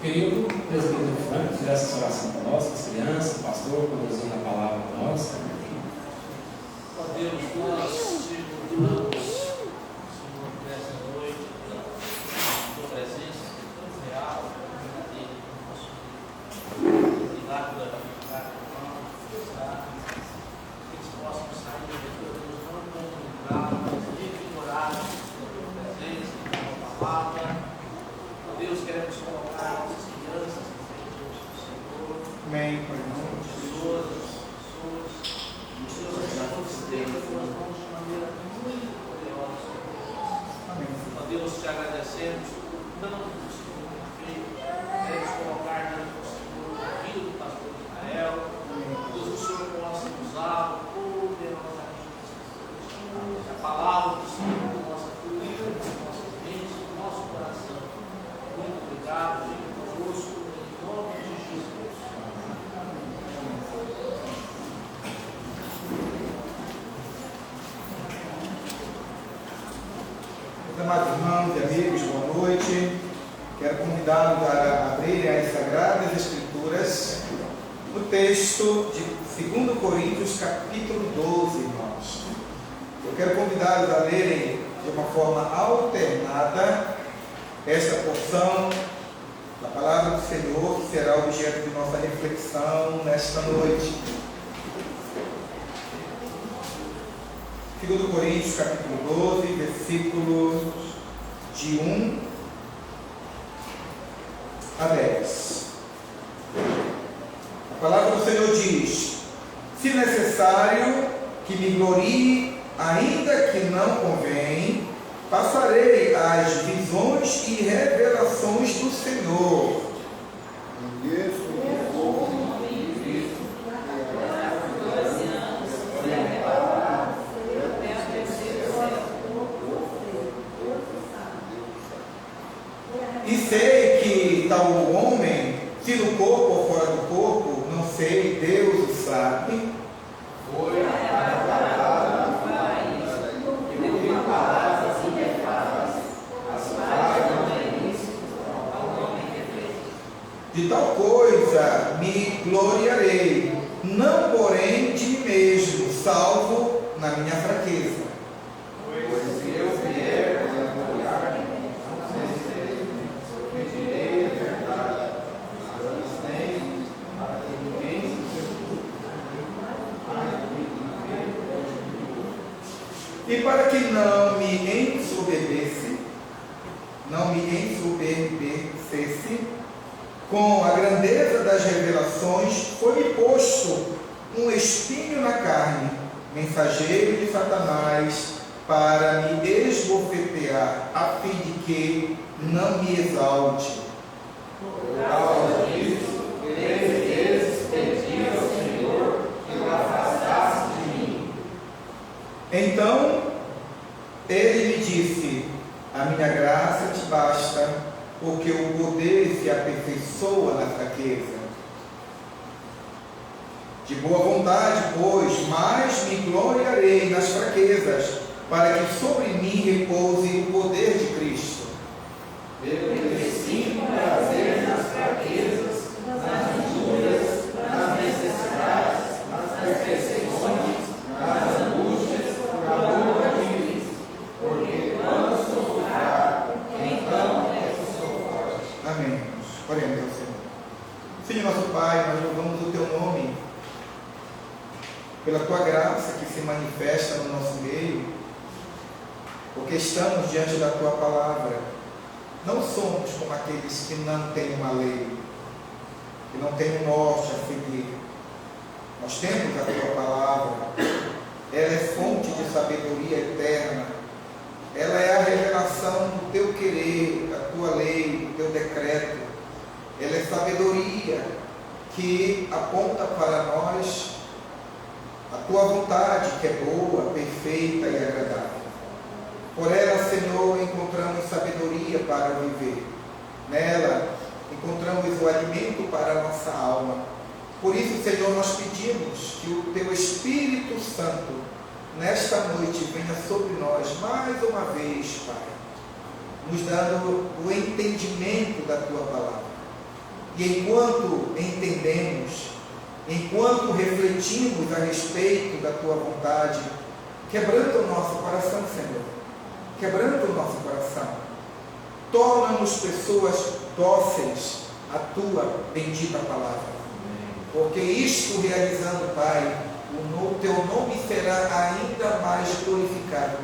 Querido presbítero Franco, fizesse essa oração para nós, as crianças, o pastor, conduzindo a palavra para nós. Ó Deus, nós te louvamos, Senhor, nessa noite, pela tua presença, que é tão real, verdadeira no nosso vida. Obrigado pela vida, que eles possam sair de Deus, não comunicados, mas revigorados pela tua presença, pela tua palavra. Ó Deus, queremos colocar essas crianças na frente do Senhor. Amém. Pessoas, Deus, esteja com as mãos de maneira muito poderosa. Ó Deus, te agradecemos por tanto que o Senhor tem feito. Queremos colocar diante do Senhor a vida do pastor Israel. Deus, o Senhor possa usá-lo poderosamente. Que a palavra do Senhor possa fluir nas nossas mentes, no nosso coração. Muito obrigado, fique conosco, em nome de Jesus. Amados irmãos e amigos, boa noite. Quero convidá-los a abrirem as Sagradas Escrituras no texto de 2 Coríntios, capítulo 12, irmãos. Eu quero convidá-los a lerem de uma forma alternada esta porção da Palavra do Senhor, que será objeto de nossa reflexão nesta noite. 2 Coríntios, capítulo 12, versículos de 1 a 10. A palavra do Senhor diz: se necessário que me glorie, ainda que não convém, passarei as visões e revelações do Senhor. E sei que tal homem, se no corpo ou fora do corpo, não sei, Deus o sabe. De tal coisa me gloriarei, não porém de mim mesmo, salvo na minha fraqueza. E para que não me ensoberbecesse com a grandeza das revelações, foi-me posto um espinho na carne, mensageiro de Satanás, para me esbofetear, a fim de que não me exalte. Por causa disso, 3 vezes pedi ao Senhor que o afastasse de mim. Então ele me disse: a minha graça te basta, porque o poder se aperfeiçoa na fraqueza. De boa vontade, pois, mais me gloriarei nas fraquezas, para que sobre mim repouse o poder de Cristo. Eu sinto prazer nas fraquezas, nas injúrias, nas necessidades, nas perseguições, nas angústias, por amor de Cristo, porque quando sou fraco, então é que sou forte. Amém. Oremos ao Senhor. Senhor nosso Pai, nós louvamos o Teu nome pela Tua graça que se manifesta no nosso meio, porque estamos diante da Tua palavra. Não somos como aqueles que não têm uma lei, que não têm um norte a seguir. Nós temos a Tua palavra, ela é fonte de sabedoria eterna, ela é a revelação do Teu querer, da Tua lei, do Teu decreto, ela é sabedoria que aponta para nós a Tua vontade, que é boa, perfeita e agradável. Por ela, Senhor, encontramos sabedoria para viver. Nela, encontramos o alimento para a nossa alma. Por isso, Senhor, nós pedimos que o Teu Espírito Santo, nesta noite, venha sobre nós mais uma vez, Pai, nos dando o entendimento da Tua palavra. E enquanto entendemos, enquanto refletimos a respeito da Tua vontade, quebranta o nosso coração, Senhor. Quebranta o nosso coração. Torna-nos pessoas dóceis à Tua bendita palavra. Porque isto realizando, Pai, o Teu nome será ainda mais glorificado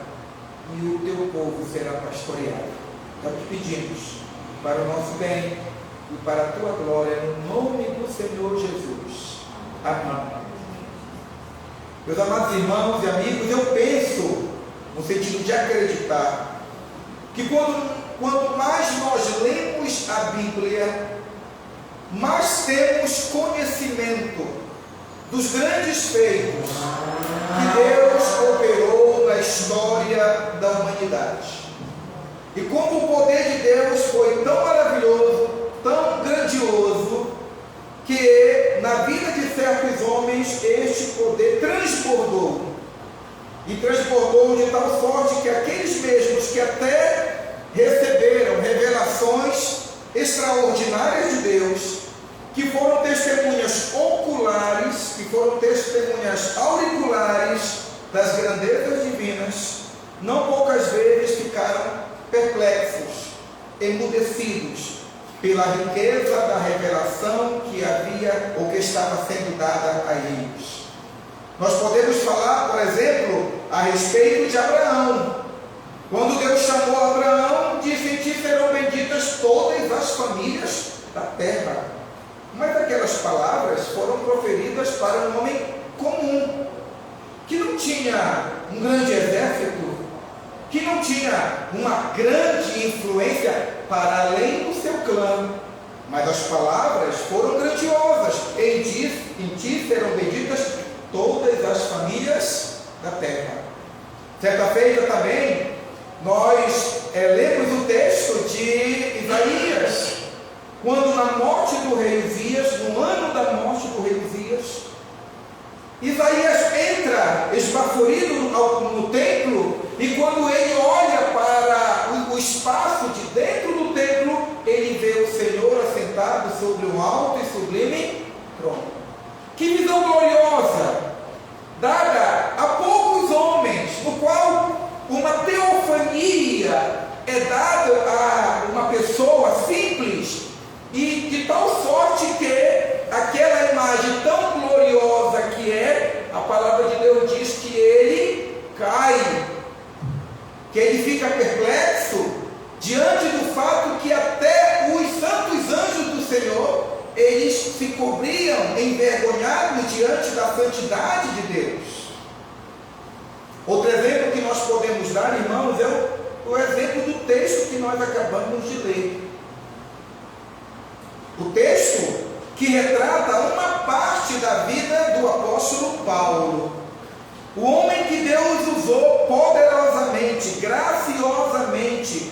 e o Teu povo será pastoreado. É o que pedimos, para o nosso bem e para a Tua glória, no nome do Senhor Jesus. Amém. Meus amados irmãos e amigos, eu penso, no sentido de acreditar, que quanto mais nós lemos a Bíblia, mais temos conhecimento dos grandes feitos que Deus operou na história da humanidade. E como o poder de Deus foi tão maravilhoso, tão grandioso, que na vida de certos homens este poder transbordou. E transbordou de tal sorte que aqueles mesmos que até receberam revelações extraordinárias de Deus, que foram testemunhas oculares, que foram testemunhas auriculares das grandezas divinas, não poucas vezes ficaram perplexos, emudecidos pela riqueza da revelação que havia ou que estava sendo dada a eles. Nós podemos falar, por exemplo, a respeito de Abraão. Quando Deus chamou Abraão, disse: em ti serão benditas todas as famílias da terra. Mas aquelas palavras foram proferidas para um homem comum, que não tinha um grande exército, que não tinha uma grande influência para além do seu clã. Mas as palavras foram grandiosas: em ti serão benditas todas as famílias da terra. Certa feita também, nós lemos o texto de Isaías, quando na morte do rei Uzias, no ano da morte do rei Uzias, Isaías entra esbaforido no templo, e quando ele olha para o espaço de dentro do templo, ele vê o Senhor assentado sobre um alto e sublime trono. Que visão gloriosa, dada a poucos homens, no qual uma teofania é dada a uma pessoa simples, e de tal sorte que aquela imagem tão gloriosa que é, a palavra de Deus diz que ele cai, que ele fica perplexo diante do fato que até os santos anjos do Senhor, eles se cobriam envergonhados diante da santidade de Deus. Outro exemplo que nós podemos dar, irmãos, é o exemplo do texto que nós acabamos de ler. O texto que retrata uma parte da vida do apóstolo Paulo, o homem que Deus usou poderosamente, graciosamente,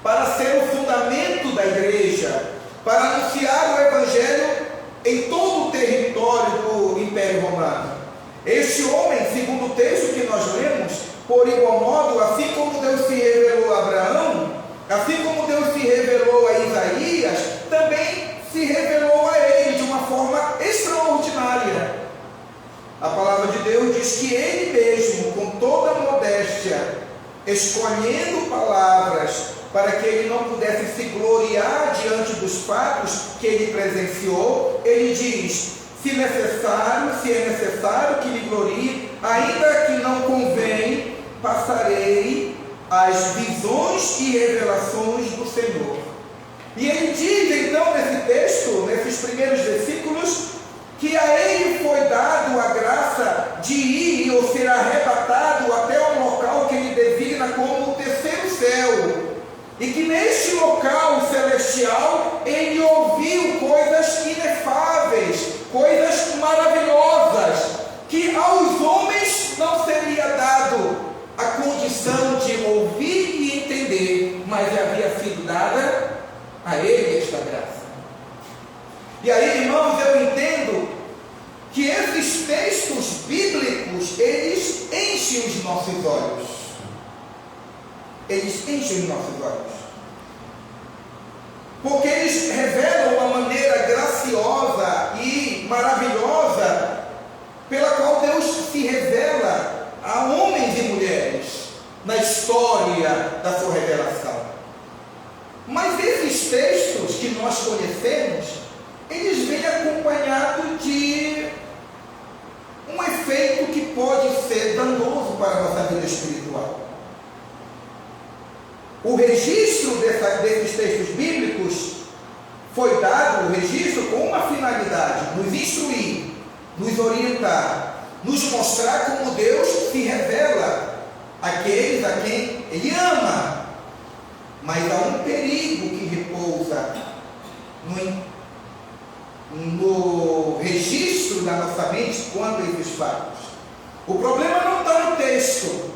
para ser o fundamento da igreja, para anunciar o evangelho em todo o território do Império Romano. Este homem, segundo o texto que nós lemos, por igual modo, assim como Deus se revelou a Abraão, assim como Deus se revelou a Isaías, também se revelou a ele de uma forma extraordinária. A palavra de Deus diz que ele mesmo, com toda a modéstia, escolhendo palavras para que ele não pudesse se gloriar diante dos fatos que ele presenciou, ele diz: se é necessário que me glorie, ainda que não convém, passarei as visões e revelações do Senhor. E ele diz então nesse texto, nesses primeiros versículos, que a ele foi dado a graça de ir ou ser arrebatado até um local que ele designa como o terceiro céu, e que neste local celestial ele ouviu coisas inefáveis, coisas maravilhosas, que aos homens não seria dado a condição de ouvir e entender, mas havia sido dada a ele esta graça. E aí, irmãos, eu entendo que esses textos bíblicos, eles enchem os nossos olhos. Eles enchem os nossos olhos. Porque eles revelam uma maneira graciosa graciosa e maravilhosa pela qual Deus se revela a homens e mulheres na história da sua revelação. Mas esses textos que nós conhecemos, eles vêm acompanhados de um efeito que pode ser danoso para a nossa vida espiritual. O registro desses textos bíblicos foi dado, o registro, com uma finalidade: nos instruir, nos orientar, nos mostrar como Deus se revela àqueles a quem Ele ama. Mas há um perigo que repousa no registro da nossa mente quanto a esses fatos. O problema não está no texto,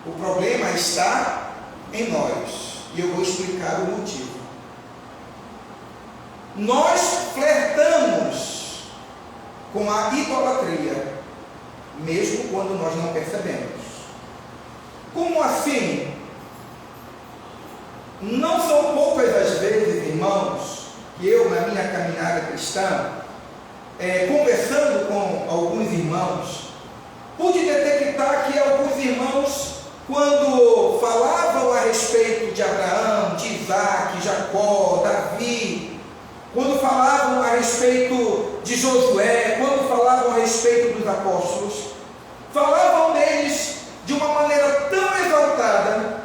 o problema está em nós, e eu vou explicar o motivo. Nós flertamos com a idolatria, mesmo quando nós não percebemos. Como assim? Não são poucas as vezes, irmãos, que eu, na minha caminhada cristã, conversando com alguns irmãos, pude detectar que alguns irmãos, quando falavam a respeito de Abraão, de Isaac, Jacó, Davi, quando falavam a respeito de Josué, quando falavam a respeito dos apóstolos, falavam deles de uma maneira tão exaltada,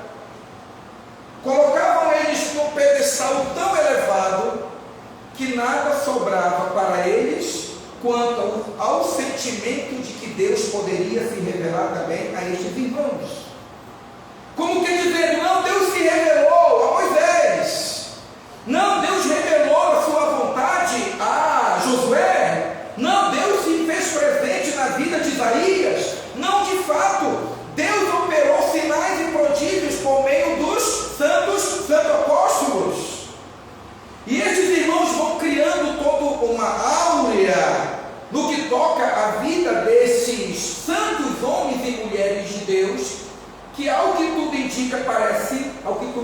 colocavam eles num pedestal tão elevado, que nada sobrava para eles quanto ao sentimento de que Deus poderia se revelar também a estes irmãos. Como que dizer, não, Deus se revelou a Moisés, não, Deus revelou a sua vontade a Josué, não, Deus se fez presente na vida de Isaías, não, de fato, Deus operou sinais e prodígios por meio dos santos apóstolos. E esses irmãos vão criando toda uma áurea no que toca a vida desses santos homens e mulheres de Deus, que ao que tudo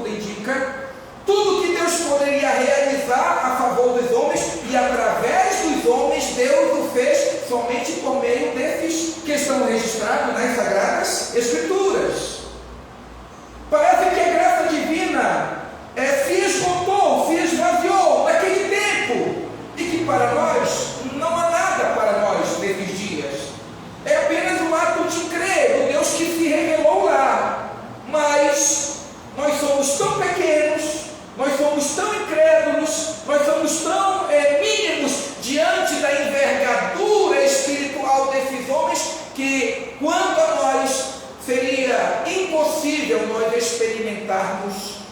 indica, tudo que Deus poderia realizar a favor dos homens, e através dos homens, Deus o fez somente por meio desses que estão registrados nas Sagradas Escrituras. Parece que a graça divina se esgotou, se esvaziou naquele tempo, e que para nós não há nada para nós nesses dias. É apenas um ato de crer no Deus que se revelou lá, mas nós somos tão pequenos, nós somos tão incrédulos, nós somos tão mínimos diante da envergadura espiritual desses homens, que quanto a nós seria impossível nós experimentarmos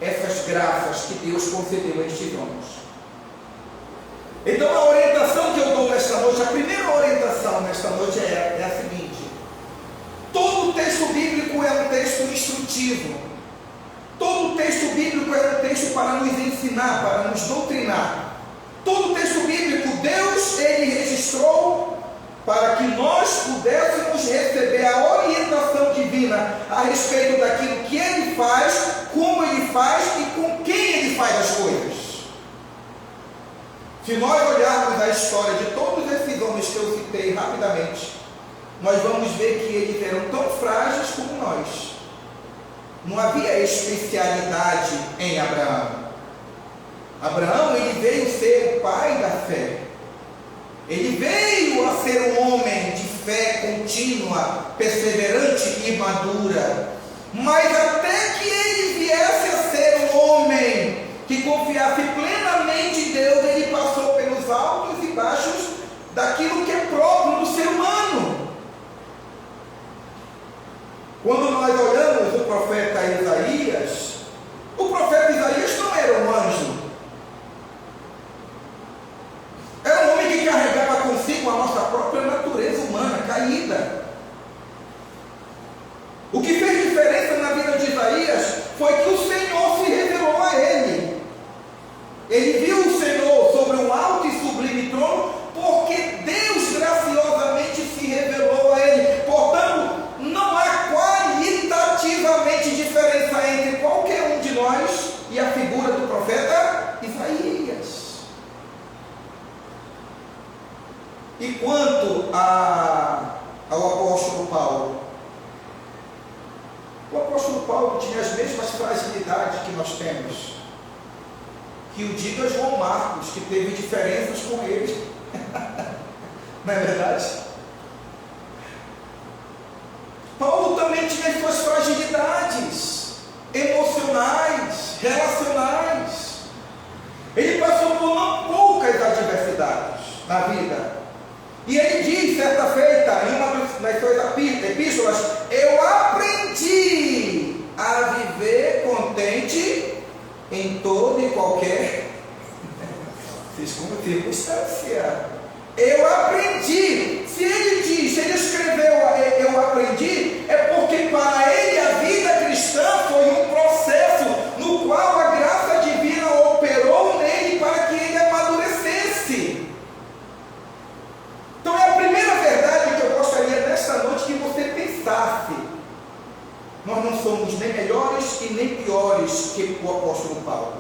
essas graças que Deus concedeu a estes homens. Então a orientação que eu dou nesta noite, a primeira orientação nesta noite é a seguinte: todo texto bíblico é um texto instrutivo, todo texto bíblico é um texto para nos ensinar, para nos doutrinar. Todo texto bíblico, Deus, Ele registrou para que nós pudéssemos receber a orientação divina a respeito daquilo que Ele faz, como Ele faz e com quem Ele faz as coisas. Se nós olharmos a história de todos esses homens que eu citei rapidamente, nós vamos ver que eles eram tão frágeis como nós. Não havia especialidade em Abraão. Abraão, ele veio ser o pai da fé. Ele veio a ser um homem de fé contínua, perseverante e madura. Mas até que ele viesse a ser um homem que confiasse plenamente em Deus, ele passou pelos altos e baixos daquilo que é próprio do ser humano. Quando nós olhamos o profeta Isaías não era um anjo. Era um homem que carregava consigo a nossa própria natureza humana caída. O que fez diferença na vida de Isaías foi que o Senhor se revelou a ele. Ele viu o Senhor sobre um alto e sublime trono, porque Deus graciosamente se revelou a ele. Portanto, não há qualitativamente diferença entre qual E quanto ao apóstolo Paulo? O apóstolo Paulo tinha as mesmas fragilidades que nós temos. Que o diga João Marcos, que teve diferenças com ele. Não é verdade? Paulo também tinha as suas fragilidades emocionais, relacionais. Ele passou por não poucas adversidades na vida. E ele diz, certa feita, em uma das suas epístolas, eu aprendi a viver contente em toda e qualquer circunstância. Eu aprendi. Se ele diz, se ele escreveu eu aprendi, é porque para ele a vida cristã foi um processo no qual a graça divina operou nele para que ele amadurecesse. Então é a primeira verdade que eu gostaria nesta noite que você pensasse. Nós não somos nem melhores e nem piores que o apóstolo Paulo.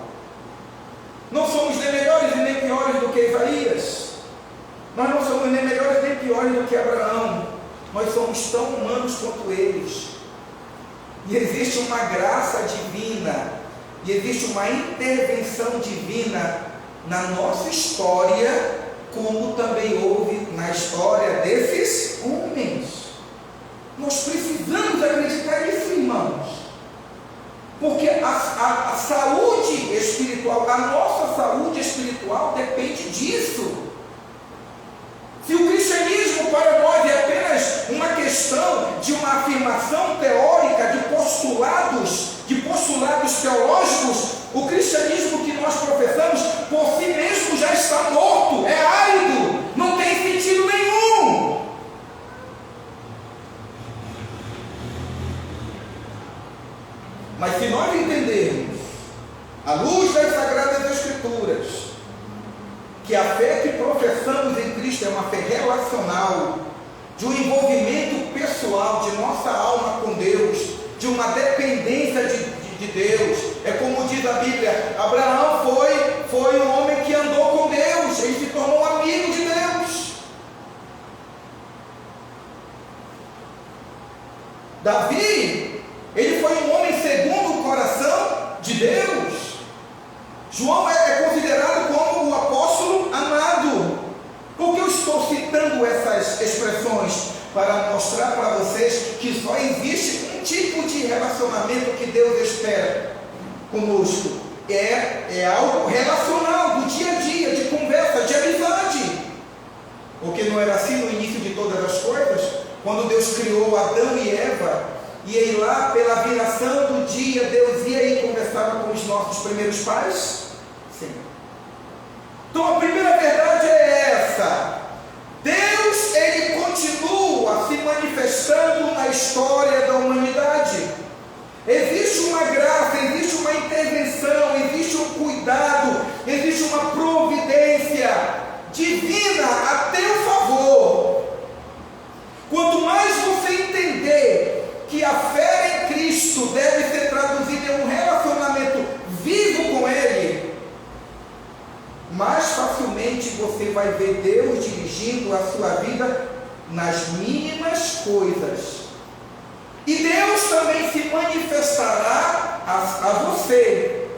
Não somos nem melhores e nem piores do que Isaías. Nós não somos nem melhores nem piores do que Abraão. Nós somos tão humanos quanto eles. E existe uma graça divina, e existe uma intervenção divina na nossa história, como também houve na história desses homens. Nós precisamos acreditar nisso, irmãos. Porque a saúde espiritual, a nossa saúde espiritual depende disso. Se o cristianismo para nós é apenas uma questão de uma afirmação teórica, de postulados teológicos, o cristianismo que nós professamos por si mesmo já está morto, é árido, não tem sentido nenhum. Mas se nós entendermos, à luz das Sagradas Escrituras, que a fé que professamos em Cristo é uma fé relacional, de um envolvimento pessoal de nossa alma com Deus, de uma dependência de Deus. É como diz a Bíblia, Abraão foi um homem que andou com Deus, ele se tornou amigo de Deus. Davi, ele foi um homem segundo o coração de Deus. João é considerado como o apóstolo amado. Por que eu estou citando essas expressões? Para mostrar para vocês que só existe um tipo de relacionamento que Deus espera conosco. É algo relacional, do dia a dia, de conversa, de amizade. Porque não era assim no início de todas as coisas? Quando Deus criou Adão e Eva, e aí lá pela viração do dia, Deus ia e conversava com os nossos primeiros pais? Sim. Então a primeira verdade é essa: Deus, ele continua se manifestando na história da humanidade. Existe uma graça, existe uma intervenção, existe um cuidado, existe uma providência divina a teu favor. Quanto mais você entender que a fé em Cristo deve ser traduzida em um relacionamento vivo com Ele, mais facilmente você vai ver Deus dirigindo a sua vida nas mínimas coisas. E Deus também se manifestará a você,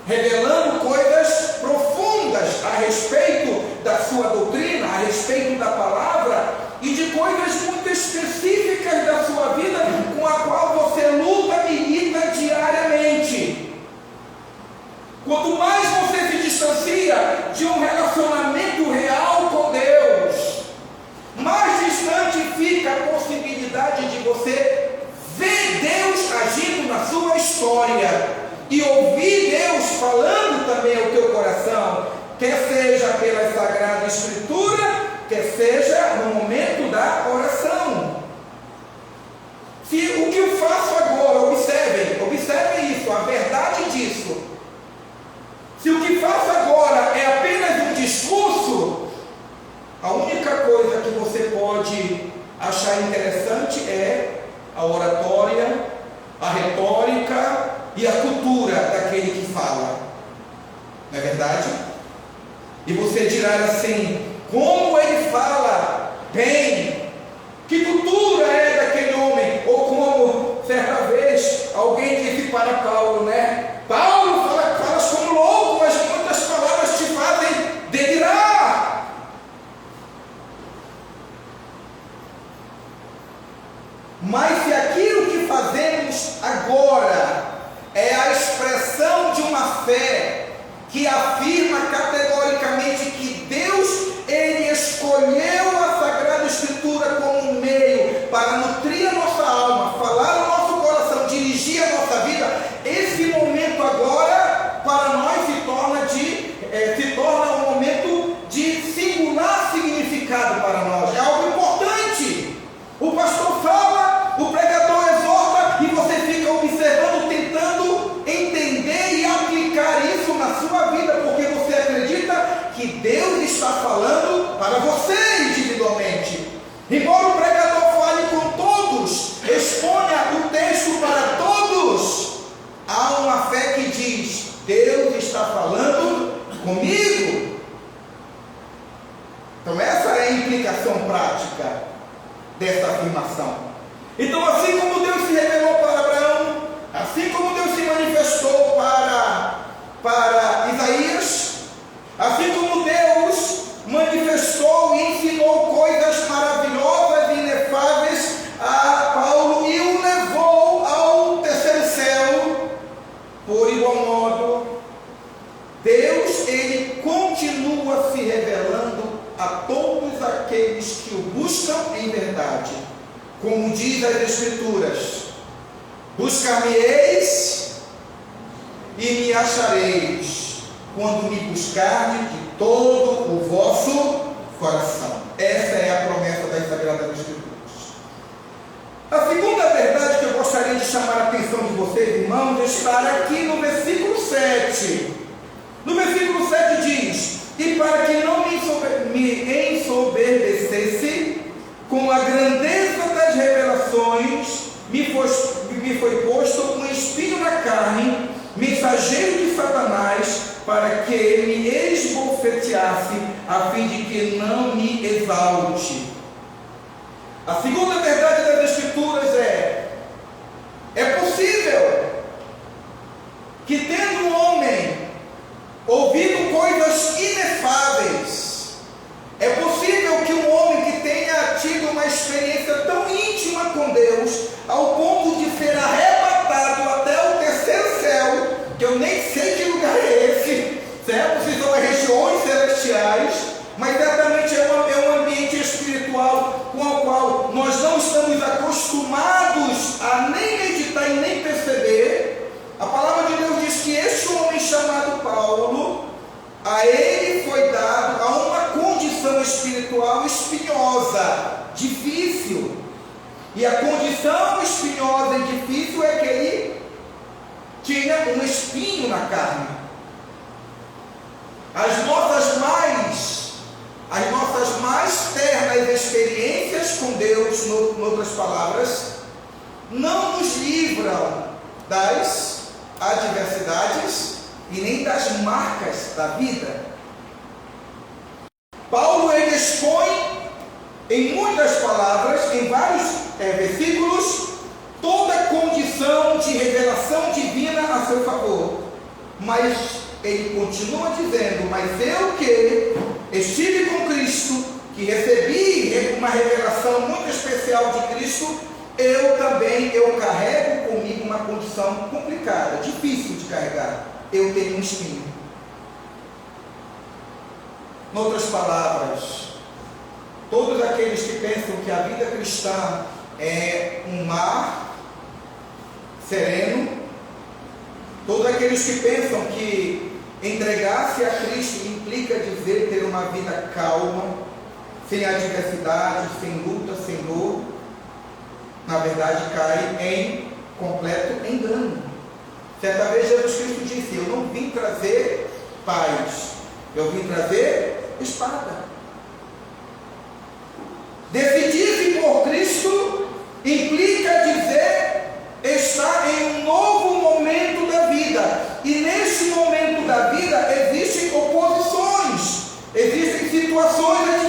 revelando coisas profundas a respeito da sua doutrina, a respeito da palavra e de coisas muito específicas da sua vida com a qual você luta e milita diariamente. Quanto mais você se distancia de um relacionamento real com Deus, mais distante fica a possibilidade de você ver Deus agindo na sua história e ouvir Deus falando também ao teu coração, quer seja pela Sagrada Escritura, quer seja no momento da oração. Se o que eu faço agora, observem isso, a verdade disso. Se o que faço agora é apenas um discurso, a única coisa que você pode achar interessante é a oratória, a retórica e a cultura daquele que fala. Não é verdade? E você dirá assim: como ele fala bem, que cultura é daquele homem, ou como certa vez alguém disse para Paulo, né? Paulo, falas como louco, mas muitas palavras te fazem delirar. Mas se aquilo que fazemos agora é a expressão de uma fé que afirma categoricamente que Deus, Ele escolheu a Sagrada Escritura como um meio para nutrir a nossa alma, falar o nosso coração, dirigir a nossa vida, esse momento agora para nós se torna um momento de singular significado para nós. É algo importante. O pastor fala, o pregador exorta e você fica observando, tentando entender e aplicar isso na sua vida, porque você acredita que Deus está falando para você individualmente. Embora o pregador fale com todos, exponha o texto para todos, há uma fé que diz: Deus está falando comigo. Então essa é a implicação prática dessa afirmação. Então, assim como Deus se revelou para Abraão, assim como Deus se manifestou para Isaías, assim como Deus manifestou e ensinou coisas maravilhosas e inefáveis a Paulo e o levou ao terceiro céu, por igual modo, Deus, Ele continua se revelando a todos aqueles que o buscam em verdade. Como diz as Escrituras: buscar-me-eis e me achareis, quando me buscardes de todo o vosso coração. Essa é a promessa das Sagradas Escrituras. A segunda verdade que eu gostaria de chamar a atenção de vocês, irmãos, está aqui no versículo 7. No versículo 7 diz: e para que não me ensoberbecesse com a grandeza das revelações, me foi posto um espinho na carne, mensageiro de Satanás, para que me esbofeteasse, a fim de que não me exalte. A segunda verdade das Escrituras é possível que, tendo um homem ouvido coisas inefáveis, é possível que um homem que tenha tido uma experiência tão íntima com Deus, ao ponto de ser arrebatado até o terceiro céu, que eu nem sei que lugar é esse, certo? Se são as regiões celestiais, mas certamente é um ambiente espiritual com o qual nós não estamos acostumados a nem meditar e nem perceber. A palavra de Deus diz que este homem chamado Paulo, a ele foi dado a uma condição espiritual espinhosa, difícil. E a condição espinhosa e difícil é que ele tinha um espinho na carne. As nossas mais ternas experiências com Deus, em outras palavras, não nos livram das adversidades e nem das marcas da vida. Paulo, ele expõe em muitas palavras, em vários versículos, toda a condição de revelação divina a seu favor, mas ele continua dizendo: mas eu que estive com Cristo, que recebi uma revelação muito especial de Cristo, eu carrego comigo uma condição complicada, difícil de carregar. Eu tenho um espinho. Em outras palavras, todos aqueles que pensam que a vida cristã é um mar sereno, todos aqueles que pensam que entregar-se a Cristo implica dizer ter uma vida calma, sem adversidade, sem luta, sem dor, na verdade cai em completo engano. Certa vez Jesus Cristo disse: eu não vim trazer paz, eu vim trazer espada. Decidir-se por Cristo implica dizer estar em um novo momento da vida. E neste momento da vida existem oposições, existem situações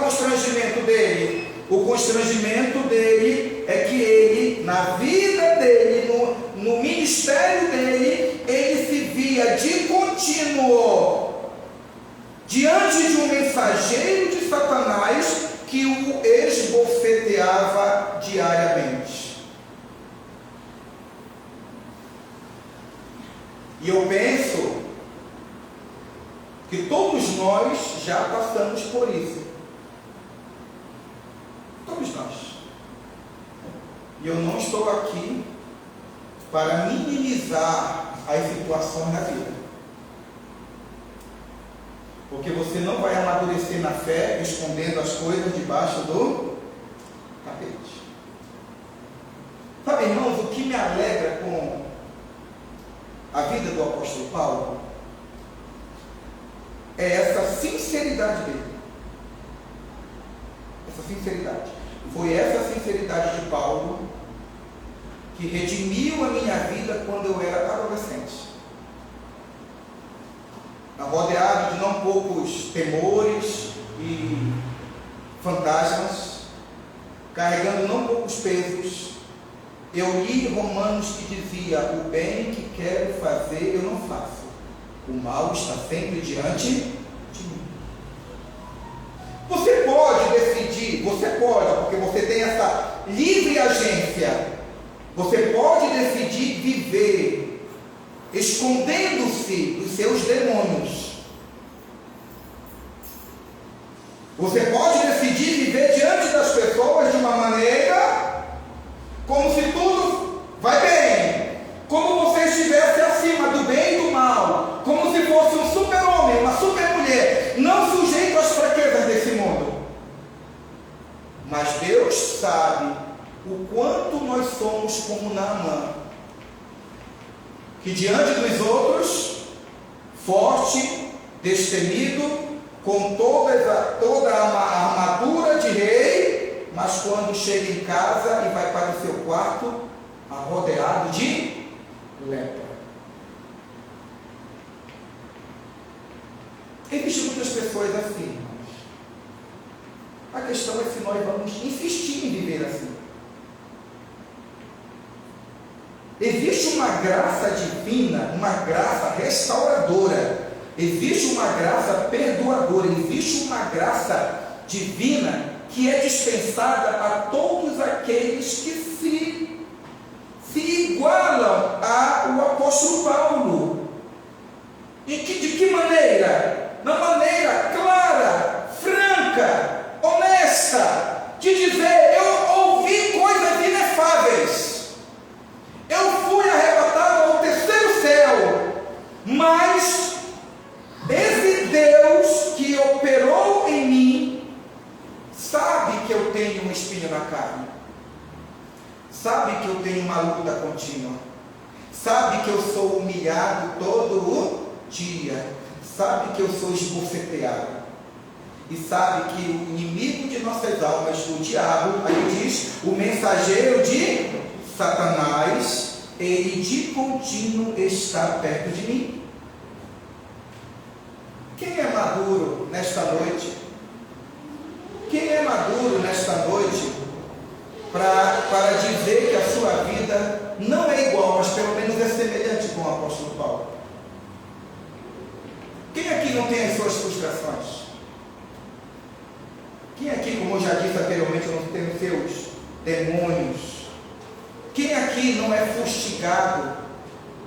constrangimento dele? O constrangimento dele é que ele, na vida dele, no ministério dele, ele se via de contínuo diante de um mensageiro de Satanás que o esbofeteava diariamente. E eu penso que todos nós já passamos por isso. Todos nós. E eu não estou aqui para minimizar as situações da vida. Porque você não vai amadurecer na fé escondendo as coisas debaixo do tapete. Sabe, irmãos, o que me alegra com a vida do apóstolo Paulo é essa sinceridade dele. Essa sinceridade. Foi essa sinceridade de Paulo que redimiu a minha vida quando eu era adolescente. Rodeado de não poucos temores e fantasmas, carregando não poucos pesos, eu li Romanos que dizia: o bem que quero fazer eu não faço, o mal está sempre diante de mim. Você pode decidir, porque você tem essa livre agência, você pode decidir viver escondendo-se dos seus demônios. Você pode decidir viver diante das pessoas de uma maneira como se tudo vai bem, como você estivesse acima do bem e do mal, como se fosse um super-homem, uma super-mulher, não sujeito às fraquezas desse mundo. Mas Deus sabe o quanto nós somos como Naamã, que diante dos outros, forte, destemido, com toda a armadura de rei, mas quando chega em casa e vai para o seu quarto, rodeado de lepra. Existem muitas pessoas assim, irmãos. A questão é se nós vamos insistir em viver assim. Existe uma graça divina, uma graça restauradora, existe uma graça perdoadora, existe uma graça divina que é dispensada a todos aqueles que se igualam ao apóstolo Paulo. De que maneira? Na maneira clara, franca, honesta, de dizer: eu ouvi coisas inefáveis. Eu fui arrebatado ao terceiro céu, mas esse Deus que operou em mim sabe que eu tenho um espinho na carne, sabe que eu tenho uma luta contínua, sabe que eu sou humilhado todo o dia, sabe que eu sou esbofeteado, e sabe que o inimigo de nossas almas, o diabo, aí diz, o mensageiro de Satanás, ele de contínuo está perto de mim. Quem é maduro nesta noite? Quem é maduro nesta noite para dizer que a sua vida não é igual, mas pelo menos é semelhante com o apóstolo Paulo? Quem aqui não tem as suas frustrações? Quem aqui, como eu já disse anteriormente, não tem os seus demônios? Quem aqui não é fustigado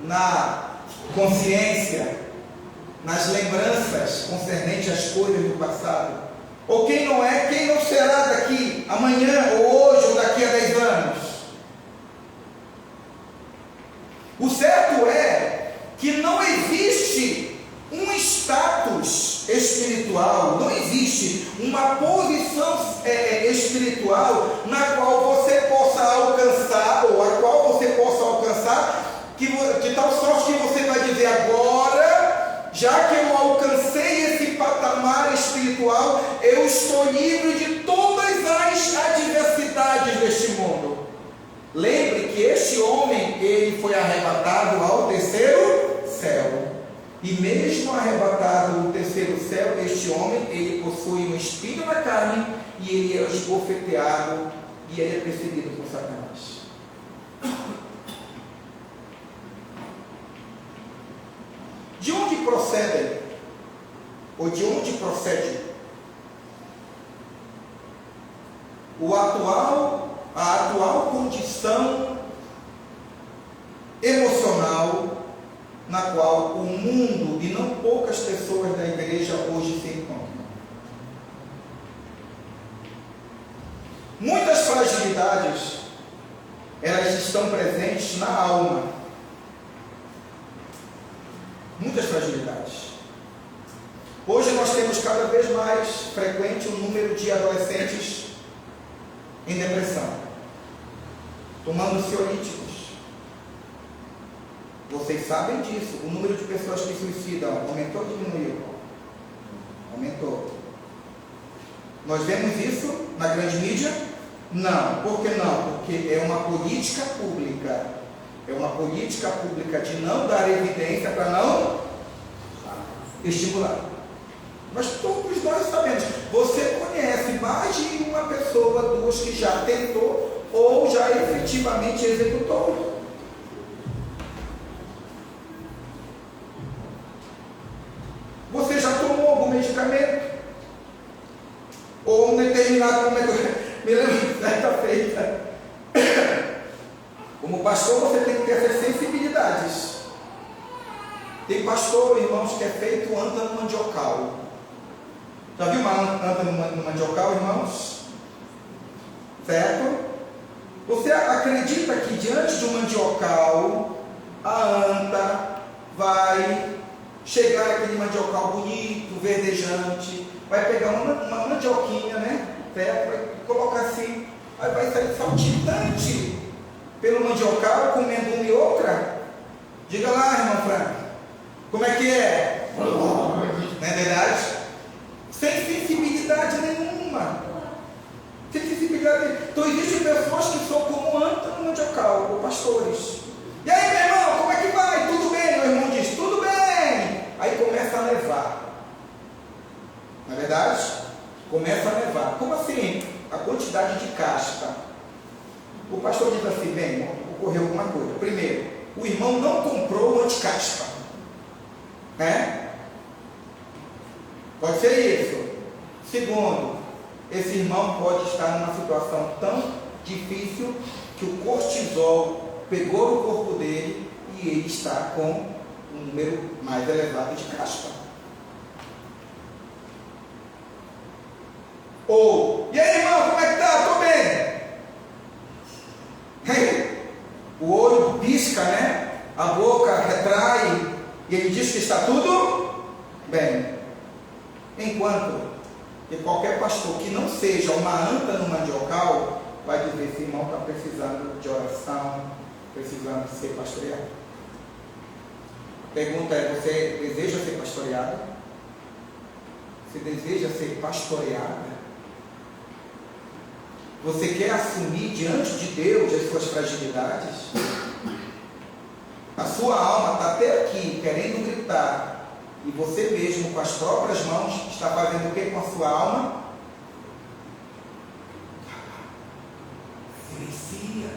na consciência, nas lembranças concernentes às coisas do passado? Ou quem não é, quem não será daqui, amanhã, ou hoje, ou daqui a 10 anos? O certo é que não existe um status espiritual, não existe uma posição espiritual na qual você possa alcançar, ou a qual você possa alcançar, de tal sorte que você vai dizer: agora, já que eu alcancei esse patamar espiritual, eu estou livre de todas as adversidades deste mundo. Lembre que este homem, ele foi arrebatado ao terceiro céu. E mesmo arrebatado o terceiro céu, este homem, ele possui um espinho na carne, e ele é esbofeteado, e ele é perseguido por Satanás. De onde procedem? Ou de onde procede a atual condição emocional na qual o mundo e não poucas pessoas da igreja hoje se encontram? Muitas fragilidades, elas estão presentes na alma. Muitas fragilidades. Hoje nós temos cada vez mais frequente o número de adolescentes em depressão, tomando ansiolíticos. Vocês sabem disso. O número de pessoas que suicidam aumentou ou diminuiu? Aumentou. Nós vemos isso na grande mídia? Não. Por que não? Porque é uma política pública. É uma política pública de não dar evidência para não estimular. Mas todos nós sabemos. Você conhece mais de uma pessoa, duas, que já tentou ou já efetivamente executou. Você já tomou algum medicamento? Ou um determinado momento? Me lembro certa feita. Como pastor, você tem que ter essas sensibilidades. Tem pastor, irmãos, que é feito ântano mandiocal. Já viu uma ântano mandiocal, irmãos? Certo? Você acredita que diante de um mandiocal, a anta vai chegar aquele mandiocal bonito, verdejante, vai pegar uma mandioquinha, né? Certo? Vai colocar assim, aí vai sair saltitante pelo mandiocal, comendo uma e outra. Diga lá, irmão Frank, como é que é? Não é verdade? Sem sensibilidade nenhuma. Sem sensibilidade nenhuma. Então existem pessoas que são como ântano mandiocal, ou pastores. E aí, meu irmão, como é que vai? Tudo bem? Meu irmão diz, tudo bem. Aí começa a levar. Não é verdade? Começa a levar. Como assim? A quantidade de casca. O pastor diz assim, bem, ocorreu alguma coisa. Primeiro, o irmão não comprou o anticaspa. Né? Pode ser isso. Segundo, esse irmão pode estar numa situação tão difícil que o cortisol pegou o corpo dele e ele está com um número mais elevado de caspa. Ou, e aí, irmão, como é que tá? Tô bem. O olho pisca, né? A boca retrai e ele diz que está tudo bem. Enquanto que qualquer pastor que não seja uma anta no mandiocal vai dizer: esse irmão está precisando de oração, precisando ser pastoreado. A pergunta é: você deseja ser pastoreado? Você deseja ser pastoreada? Você quer assumir diante de Deus as suas fragilidades? A sua alma está até aqui querendo gritar, e você mesmo com as próprias mãos está fazendo o que com a sua alma? Silencia.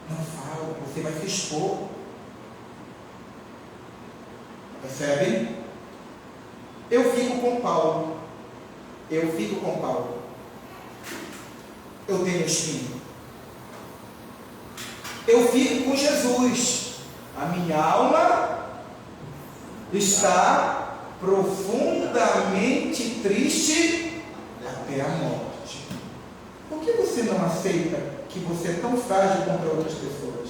Não fala, você vai se expor. Percebem? Eu fico com Paulo. Eu tenho espinho. Eu fico com Jesus. A minha alma está profundamente triste até a morte. Por que você não aceita que você é tão frágil contra outras pessoas?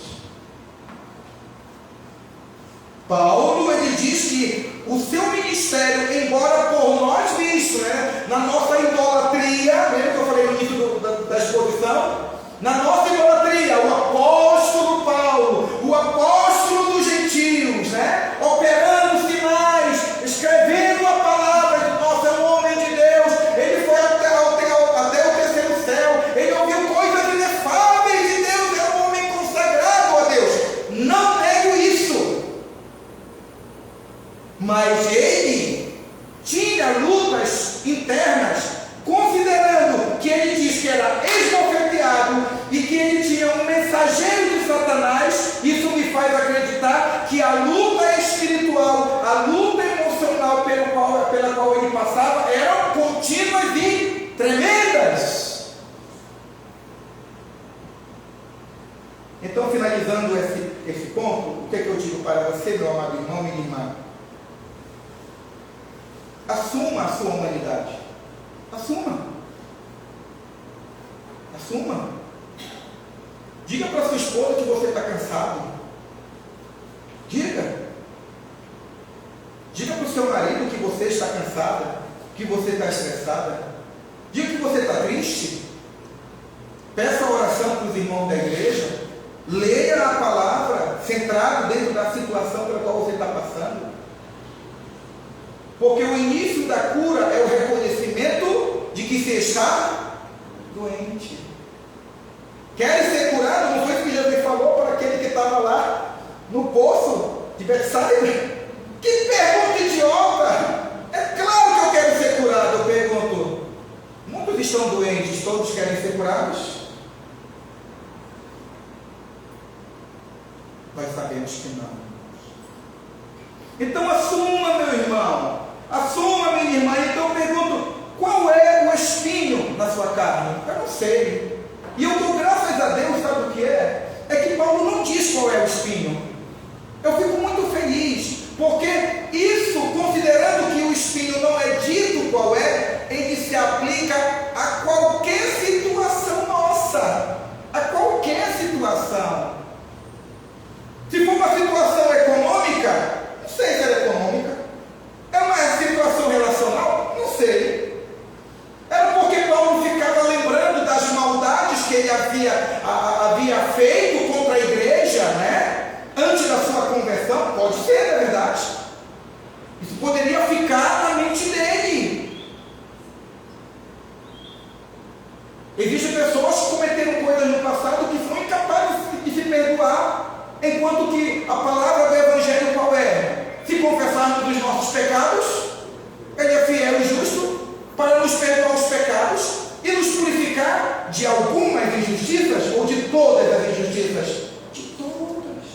Paulo, ele diz que o seu ministério, embora por nós visto, né, na nossa idolatria, lembra que eu falei no início da exposição? Na nossa idolatria, o apóstolo Paulo, o apóstolo dos gentios, né, operando sinais, escrevendo a palavra de nosso, é um homem de Deus. Ele foi até o terceiro céu, ele ouviu coisas inefáveis de Deus, é um homem consagrado a Deus. Não nego isso. tremendas. Então, finalizando esse ponto, o que é que eu digo para você, meu amado irmão e minha irmã? Assuma a sua humanidade. Assuma. Assuma. Diga para sua esposa que você está cansado. Diga. Diga para o seu marido que você está cansada, que você está estressada. Diga que você está triste. Peça oração para os irmãos da igreja. Leia a palavra, centrado dentro da situação pela qual você está passando. Porque o início da cura é o reconhecimento de que se está doente. Quer ser curado? Não foi isso que Jesus falou para aquele que estava lá no poço de Betsaida? Que pergunta idiota! É claro que eu quero ser curado, eu pergunto. Muitos estão doentes, todos querem ser curados? Nós sabemos que não. Então assuma, meu irmão, assuma, minha irmã. Então eu pergunto, qual é o espinho na sua carne? Eu não sei. E eu dou graças a Deus, sabe o que é? É que Paulo não diz qual é o espinho. Eu fico muito feliz, porque isso, considerando que o espinho não é dito qual é, ele se aplica a qualquer situação nossa, a qualquer situação. Se for uma situação econômica, não sei se era econômica. É uma situação relacional? Não sei. Era porque Paulo ficava lembrando das maldades que ele havia feito contra a igreja, né? Antes da sua conversão. Pode ser, na verdade. Isso poderia ficar na mente dele. Existem pessoas que cometeram coisas no passado que foram incapazes de se perdoar. Enquanto que a palavra do Evangelho qual é? Se confessarmos dos nossos pecados, Ele é fiel e justo para nos perdoar os pecados e nos purificar de algumas injustiças ou de todas as injustiças? De todas.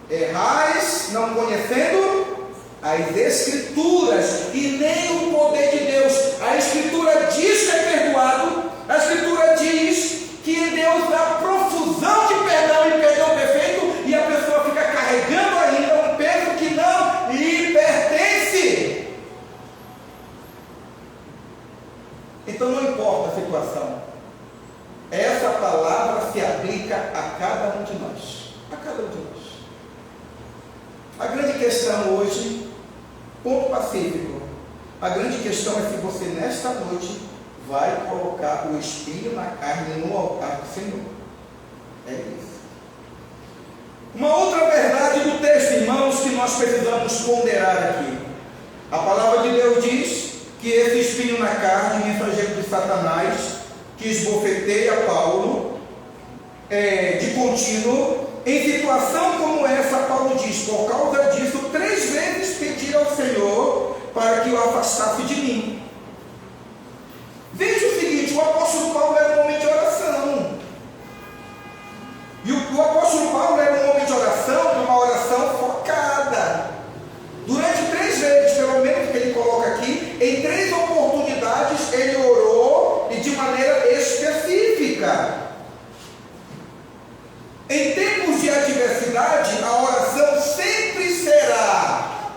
Errais não conhecendo as Escrituras e nem o poder de Deus. A Escritura diz que é perdoado, a Escritura diz que em Deus há profusão de perdão e perdão perfeito, e a pessoa fica carregando ainda um peso que não lhe pertence. Então não importa a situação, essa palavra se aplica a cada um de nós. A cada um de nós. A grande questão hoje, ponto pacífico, a grande questão é se você nesta noite vai colocar o espinho na carne no altar do Senhor. É isso. Uma outra verdade do texto, irmãos, que nós precisamos ponderar aqui. A palavra de Deus diz que esse espinho na carne, mensageiro de Satanás, que esbofeteia Paulo, de contínuo, em situação como essa, Paulo diz, por causa disso, 3 vezes pedi ao Senhor para que o afastasse de mim. Veja o seguinte, o apóstolo Paulo era um homem de oração. E o apóstolo Paulo era um homem de oração, de uma oração focada. Durante 3 vezes, pelo menos que ele coloca aqui, em 3 oportunidades ele orou e de maneira específica. Em tempos de adversidade, a oração sempre será.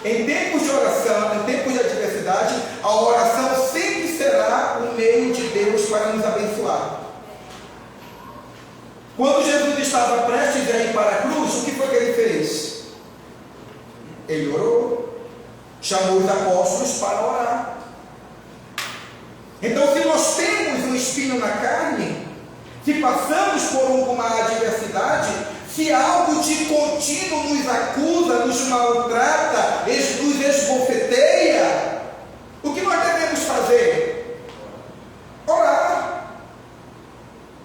Em tempos de oração, em tempos de adversidade, a oração sempre será o meio de Deus para nos abençoar. Quando Jesus estava prestes a ir para a cruz, o que foi que ele fez? Ele orou, chamou os apóstolos para orar. Então, se nós temos um espinho na carne, se passamos por alguma adversidade, se algo de contínuo nos acusa, nos maltrata, nos esbofeteia, o que nós devemos fazer? Orar,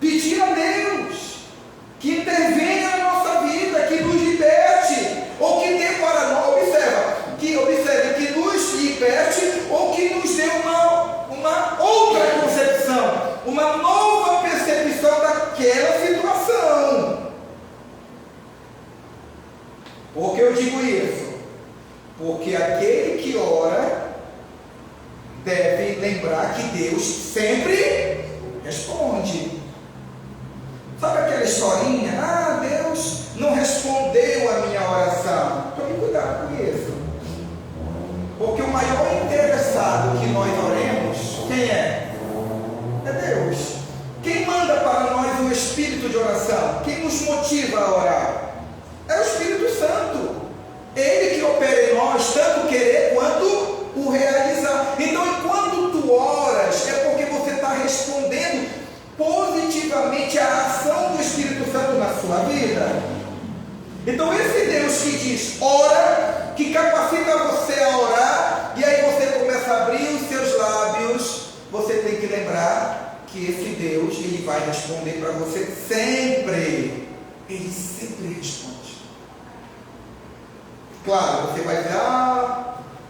pedir a Deus que intervenha na nossa vida, que nos liberte, ou que dê para nós, observe, que nos liberte, ou que nos dê uma outra concepção, uma nova percepção daquela situação. Por que eu digo isso? Porque aquele que ora deve lembrar que Deus sempre responde. Sabe aquela historinha? Ah, Deus não respondeu a minha oração. Tome cuidado com isso. Porque o maior interessado que nós oremos, quem é? É Deus. Quem manda para nós o espírito de oração? Quem nos motiva a orar? É o Espírito Santo. Ele que opera em nós, tanto querer quanto o realizar. Então, enquanto tu oras, é porque você está respondendo positivamente à ação do Espírito Santo na sua vida. Então, esse Deus que diz, ora, que capacita você a orar, e aí você começa a abrir os seus lábios, você tem que lembrar que esse Deus, ele vai responder para você sempre. Ele sempre responde. Claro, você vai dizer,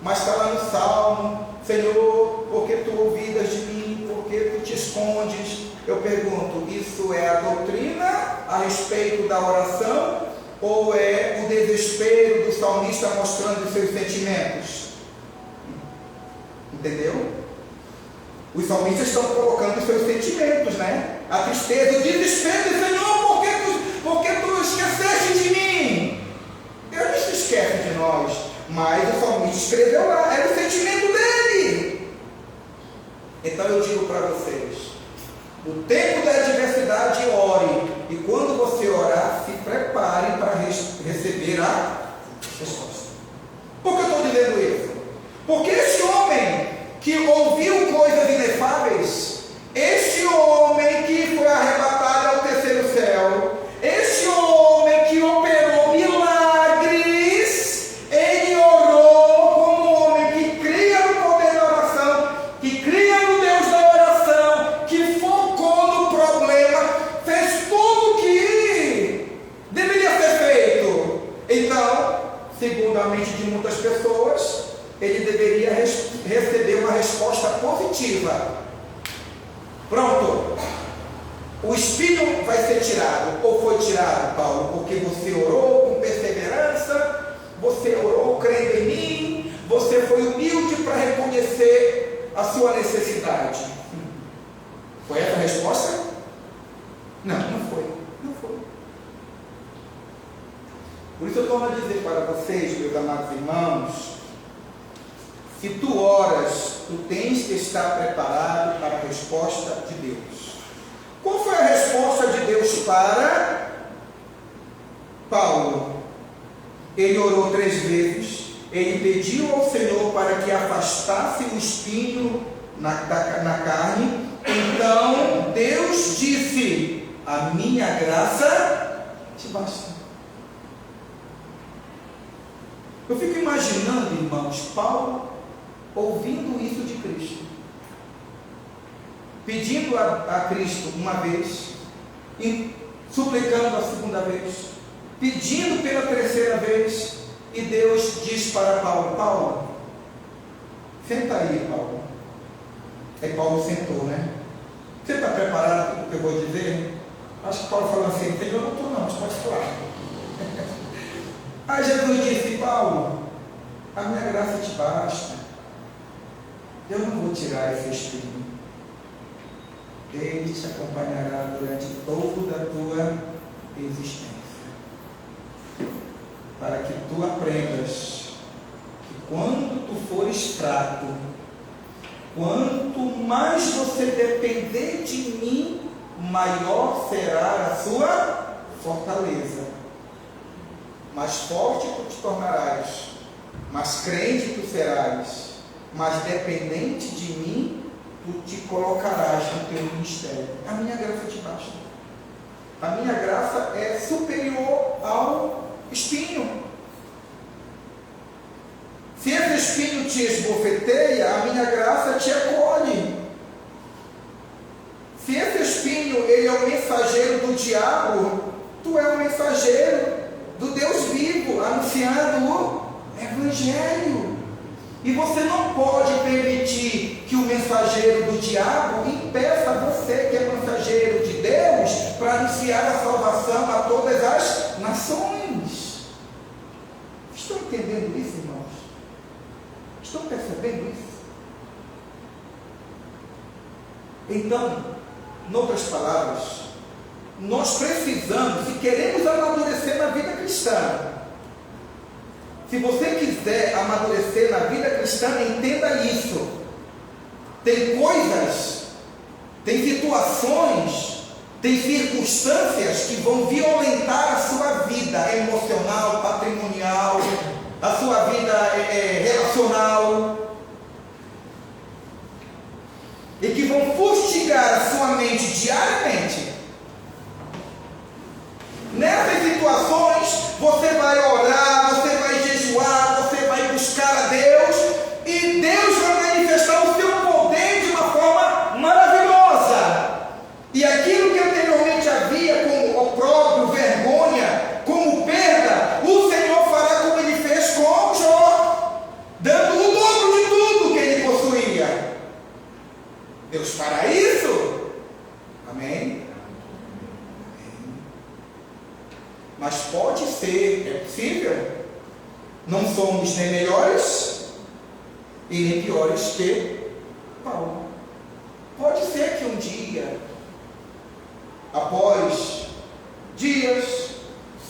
mas está lá no Salmo, Senhor, por que tu ouvidas de mim, por que tu te escondes? Eu pergunto, isso é a doutrina a respeito da oração, ou é o desespero do salmista mostrando os seus sentimentos? Entendeu? Os salmistas estão colocando os seus sentimentos, né? A tristeza, o desespero, Senhor, por que tu esqueceste de mim? Ele não se esquece de nós, mas o salmista escreveu lá, era o sentimento dele. Então eu digo para vocês, no tempo da adversidade, ore, e quando você orar, se prepare para receber a resposta. Por que eu estou dizendo isso? Porque esse homem que ouviu coisas inefáveis, este homem que foi arrebatado ao terceiro céu, este homem que operou milagres, ele orou como um homem que cria no poder da oração, que cria no Deus da oração, que focou no problema, fez tudo o que deveria ser feito. Então, segundo a mente de muitas pessoas, ele deveria receber uma resposta positiva. Pronto, o espinho vai ser tirado. Ou foi tirado, Paulo, porque você orou com perseverança, você orou crendo em mim, você foi humilde para reconhecer a sua necessidade. Foi essa a resposta? Não, não foi. Não foi. Por isso eu estou a dizer para vocês, meus amados irmãos, se tu oras, tu tens que estar preparado para a resposta de Deus. Qual foi a resposta de Deus para Paulo? Ele orou 3 vezes, ele pediu ao Senhor para que afastasse o espinho na carne. Então Deus disse, a minha graça te basta. Eu fico imaginando, irmãos, Paulo ouvindo isso de Cristo, pedindo a Cristo uma vez, e suplicando a segunda vez, pedindo pela terceira vez, e Deus diz para Paulo, Paulo, senta aí, Paulo. Aí Paulo sentou, né? Você está preparado para o que eu vou dizer? Acho que Paulo falou assim, eu não estou não, mas pode falar. Aí Jesus disse, Paulo, a minha graça te basta. Eu não vou tirar esse espinho. Ele te acompanhará durante toda a tua existência. Para que tu aprendas que quando tu fores fraco, quanto mais você depender de mim, maior será a sua fortaleza. Mais forte tu te tornarás, mais crente tu serás, mais dependente de mim tu te colocarás no teu ministério. A minha graça te basta. A minha graça é superior ao espinho. Se esse espinho te esbofeteia, a minha graça te acolhe. Se esse espinho ele é o mensageiro do diabo, tu é o mensageiro do Deus vivo, anunciando o Evangelho. E você não pode permitir que o mensageiro do diabo impeça você, que é mensageiro de Deus, para anunciar a salvação a todas as nações. Estão entendendo isso, irmãos? Estão percebendo isso? Então, em outras palavras, nós precisamos, se queremos amadurecer na vida cristã, se você quiser amadurecer na vida cristã, entenda isso. Tem coisas, tem situações, tem circunstâncias que vão violentar a sua vida emocional, patrimonial, a sua vida relacional, e que vão fustigar a sua mente diariamente. Nessas situações, você vai orar, você vai jejuar, você vai buscar a Deus, e Deus vai manifestar o seu poder de uma forma maravilhosa. E aquilo que anteriormente havia como opróbrio, vergonha, como perda, o Senhor fará como Ele fez com Jó, dando o dobro de tudo que ele possuía. Deus fará isso? Amém? Mas pode ser, é possível. Não somos nem melhores e nem piores que Paulo. Pode ser que um dia, após dias,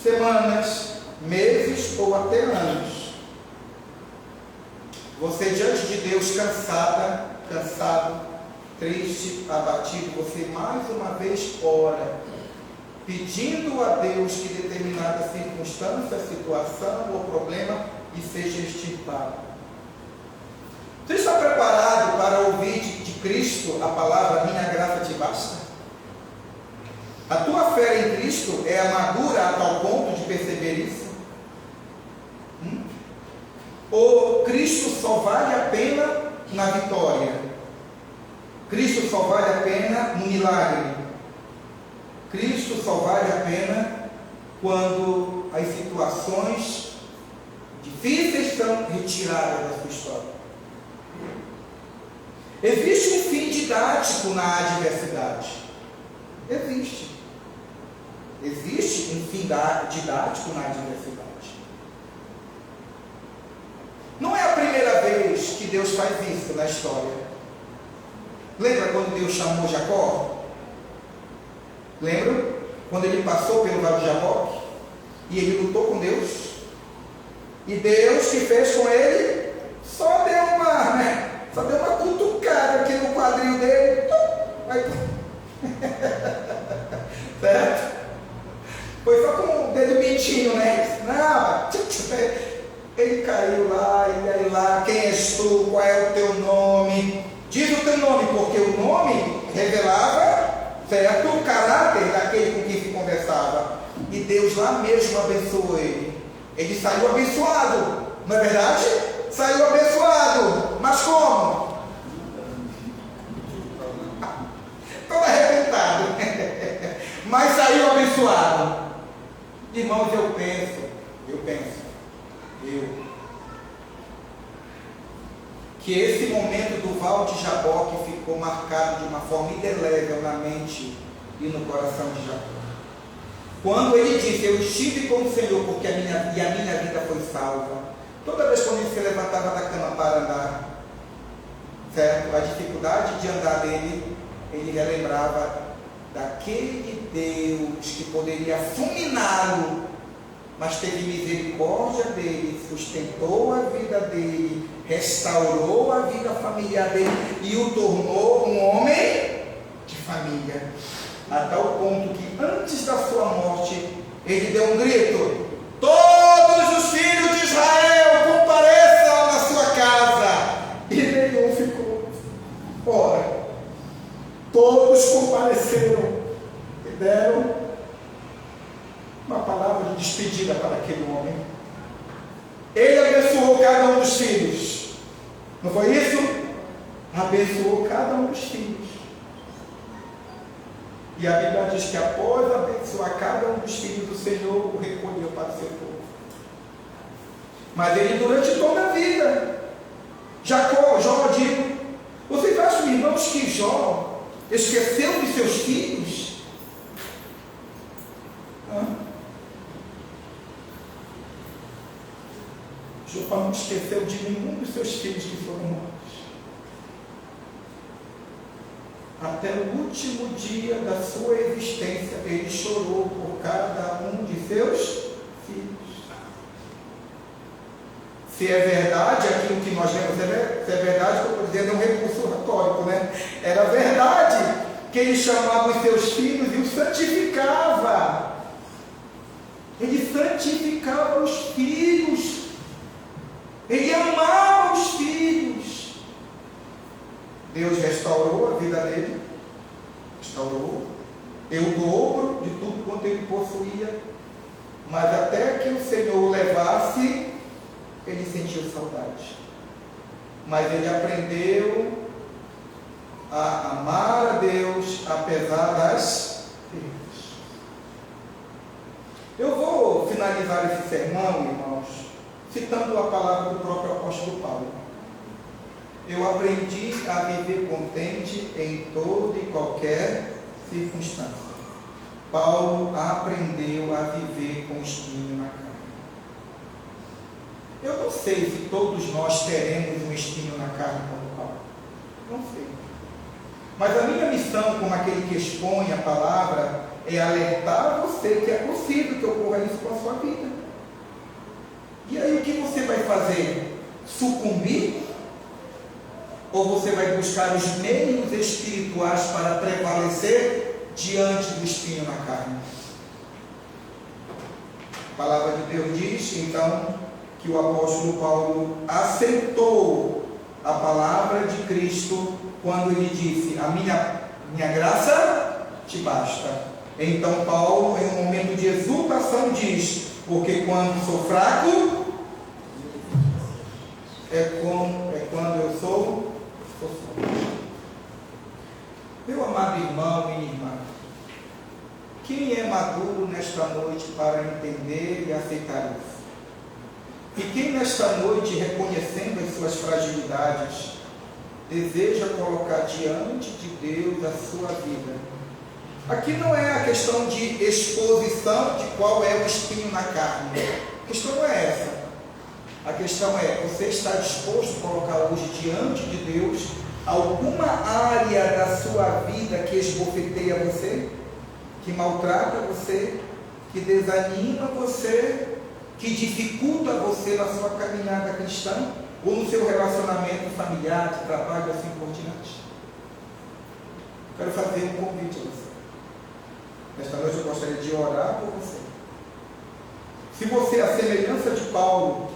semanas, meses ou até anos, você diante de Deus cansado, triste, abatido, você mais uma vez ora, pedindo a Deus que determinada circunstância, situação ou problema lhe seja extirpado. Você está preparado para ouvir de Cristo a palavra minha graça te basta? A tua fé em Cristo é madura a tal ponto de perceber isso? Ou Cristo só vale a pena na vitória? Cristo só vale a pena no milagre? Cristo só vale a pena quando as situações difíceis são retiradas da sua história. Existe um fim didático na adversidade. Existe um fim didático na adversidade. Não é a primeira vez que Deus faz isso na história. Lembra quando Deus chamou Jacó? Lembra? Quando ele passou pelo vale de Jaboque e ele lutou com Deus, e Deus que fez com ele só deu uma cutucada aqui no quadril dele, certo? Foi só com o dedo mentinho, né? Não, ele caiu lá, e aí lá, quem és tu, qual é o teu nome? Diz o teu nome, porque o nome revelava, certo, o caráter daquele com quem se conversava. E Deus lá mesmo abençoou ele. Ele saiu abençoado, não é verdade? Saiu abençoado, mas como? Todo arrebentado, mas saiu abençoado. Irmãos, eu penso que esse momento do Val de Jaboque ficou marcado de uma forma indelével na mente e no coração de Jacó. Quando ele disse, eu estive com o Senhor porque a minha vida foi salva. Toda vez quando ele se levantava da cama para andar, certo? A dificuldade de andar dele, ele relembrava daquele Deus que poderia fulminá-lo, mas teve misericórdia dele, sustentou a vida dele, restaurou a vida familiar dele e o tornou um homem de família, a tal ponto que antes da sua morte ele deu um grito: todos os filhos de Israel compareçam na sua casa, e nenhum ficou fora. Todos compareceram e deram uma palavra de despedida para aquele homem. Ele abençoou cada um dos filhos, não foi isso? Abençoou cada um dos filhos. E a Bíblia diz que após abençoar cada um dos filhos do Senhor, o recolheu para o seu povo. Mas ele durante toda a vida, Jó, digo, vocês acham, irmãos, que Jó esqueceu de seus filhos? Jó não esqueceu de nenhum dos seus filhos que foram mortos. até o último dia da sua existência, ele chorou por cada um de seus filhos. Se é verdade aquilo que nós lemos, se é verdade, que eu estou dizendo, é um recurso retórico, né? Era verdade que ele chamava os seus filhos e os santificava. Ele santificava os filhos. Ele amava os filhos. Deus restaurou a vida dele. Restaurou. Deu o dobro de tudo quanto ele possuía. Mas até que o Senhor o levasse, ele sentiu saudade. Mas ele aprendeu a amar a Deus apesar das perdas. Eu vou finalizar esse sermão, irmãos, citando a palavra do próprio apóstolo Paulo. Eu aprendi a viver contente em toda e qualquer circunstância. Paulo aprendeu a viver com espinho na carne. Eu não sei se todos nós teremos um espinho na carne como Paulo. Não sei. Mas a minha missão, como aquele que expõe a palavra, é alertar você que é possível que ocorra isso com a sua vida. E aí o que você vai fazer? Sucumbir? Ou você vai buscar os meios espirituais para prevalecer diante do espinho na carne? A palavra de Deus diz, então, que o apóstolo Paulo aceitou a palavra de Cristo quando ele disse: a minha graça te basta. Então Paulo, em um momento de exultação, diz: porque quando sou fraco, é quando eu sou forte. Meu amado irmão e irmã, quem é maduro nesta noite para entender e aceitar isso? E quem nesta noite, reconhecendo as suas fragilidades, deseja colocar diante de Deus a sua vida? Aqui não é a questão de exposição de qual é o espinho na carne. A questão não é essa. A questão é, você está disposto a colocar hoje diante de Deus alguma área da sua vida que esbofeteia você, que maltrata você, que desanima você, que dificulta você na sua caminhada cristã, ou no seu relacionamento familiar, de trabalho, assim por diante? Quero fazer um convite a você. Nesta noite eu gostaria de orar por você. Se você, à semelhança de Paulo,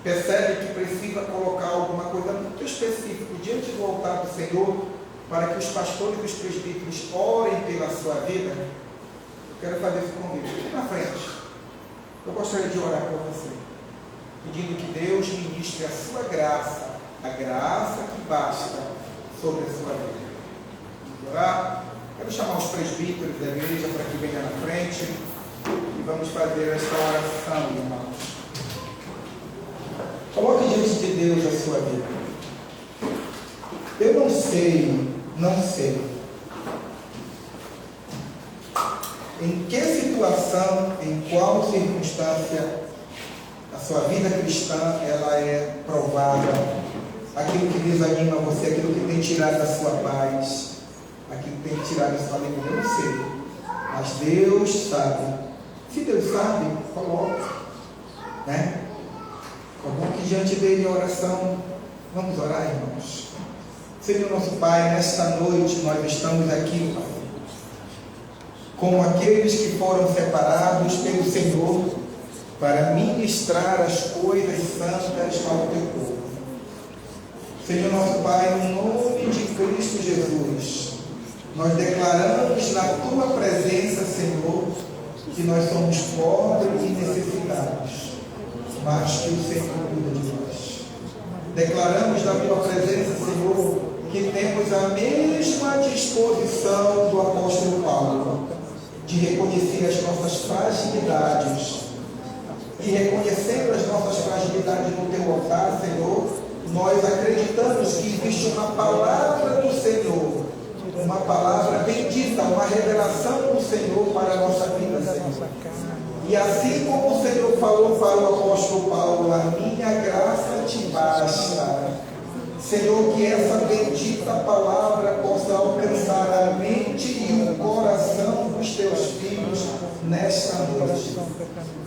percebe que precisa colocar alguma coisa muito específica diante do altar do Senhor, para que os pastores e os presbíteros orem pela sua vida, eu quero fazer esse convite. Aqui na frente, eu gostaria de orar por você, pedindo que Deus ministre a sua graça, a graça que basta sobre a sua vida. Vamos orar? Quero chamar os presbíteros da igreja para que venham na frente e vamos fazer esta oração, irmãos. Coloque diante de Deus a sua vida. Eu não sei em que situação, em qual circunstância a sua vida cristã ela é provada, aquilo que desanima você, aquilo que tem tirado a sua paz, aquilo que tem tirado a sua alegria. Eu não sei, mas Deus sabe. Se Deus sabe, coloque, né? Coloque diante dele a oração. Vamos orar, irmãos. Senhor nosso Pai, nesta noite nós estamos aqui, Pai, como aqueles que foram separados pelo Senhor para ministrar as coisas santas ao teu povo. Senhor nosso Pai, no nome de Cristo Jesus, nós declaramos na tua presença, Senhor, que nós somos pobres e necessitados, mas que o Senhor cuida de nós. Declaramos na tua presença, Senhor, que temos a mesma disposição do apóstolo Paulo, de reconhecer as nossas fragilidades, e reconhecendo as nossas fragilidades no teu altar, Senhor, nós acreditamos que existe uma palavra do Senhor, uma palavra bendita, uma revelação do Senhor para a nossa vida, Senhor. E assim como o Senhor falou para o apóstolo Paulo: a minha graça te basta. Senhor, que essa bendita palavra possa alcançar a mente e o coração dos teus filhos nesta noite.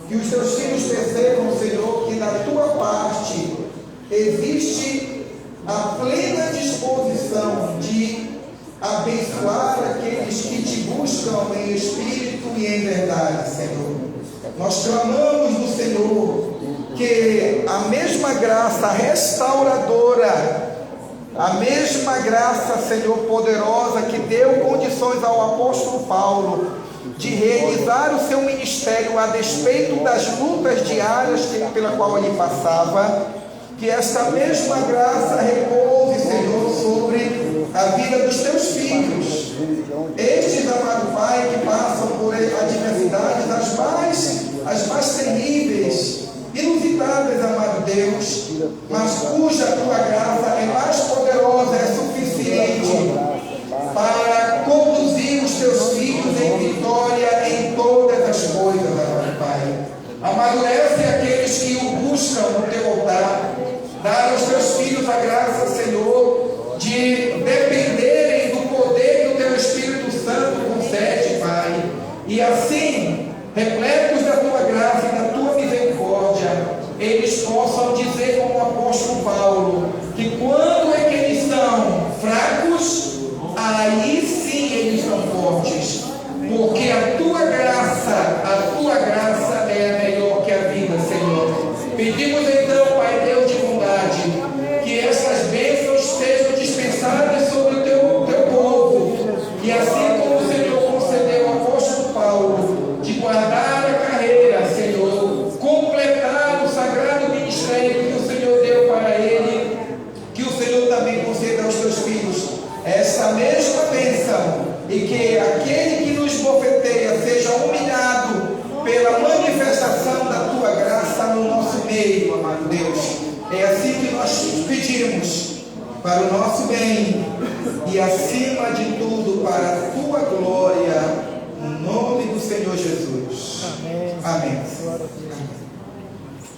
Que os teus filhos percebam, Senhor, que na tua parte existe a plena disposição de abençoar aqueles que te buscam em espírito e em verdade, Senhor. Nós clamamos no Senhor que a mesma graça restauradora, a mesma graça, Senhor, poderosa, que deu condições ao apóstolo Paulo de realizar o seu ministério a despeito das lutas diárias pela qual ele passava, que esta mesma graça repouse, Senhor, sobre a vida dos teus filhos. Estes, amado Pai, que passam por adversidades as mais terríveis, inusitadas, amado Deus, mas cuja tua graça é mais poderosa, é suficiente para conduzir os teus filhos em vitória em todas as coisas, amado Pai. Amadurece aqueles que o buscam no teu altar. Dá aos teus filhos a graça, Senhor, de dependerem do poder que o teu Espírito Santo concede, Pai. E assim, repletos da tua graça e da tua misericórdia, eles possam dizer como o apóstolo Paulo, que quando é que eles são fracos, aí sim eles são fortes, porque a tua graça é melhor que a vida, Senhor. Pedimos então, Pai Deus de bondade, que essas bênçãos sejam dispensadas sobre o teu povo, e assim como o Senhor concedeu ao apóstolo Paulo de guardar a carreira, Senhor, completar o sagrado ministério que o Senhor deu para ele, que o Senhor também conceda aos teus filhos essa mesma bênção, e que aquele que nos bofeteia seja humilhado pela manifestação da tua graça no nosso meio, amado Deus. É assim que nós pedimos, para o nosso bem e acima de tudo para a tua glória, no nome do Senhor Jesus. Amém.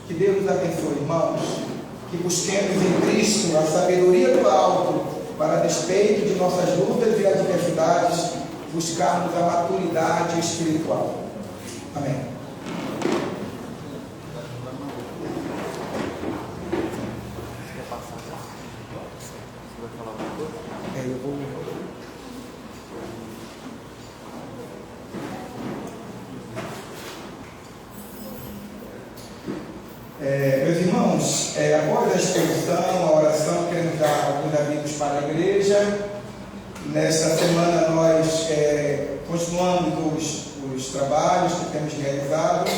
Que Deus nos abençoe, irmãos, que busquemos em Cristo a sabedoria do alto, para despeito de nossas lutas e adversidades, buscarmos a maturidade espiritual. Amém. Meus irmãos, após a exposição, a oração, queremos dar alguns avisos para a igreja. Nesta semana nós continuamos os trabalhos que temos realizado,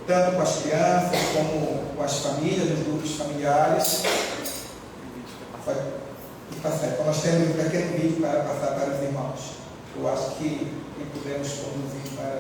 tanto com as crianças como com as famílias, os grupos familiares. Então nós temos um pequeno vídeo para passar para os irmãos. Eu acho que podemos conduzir para...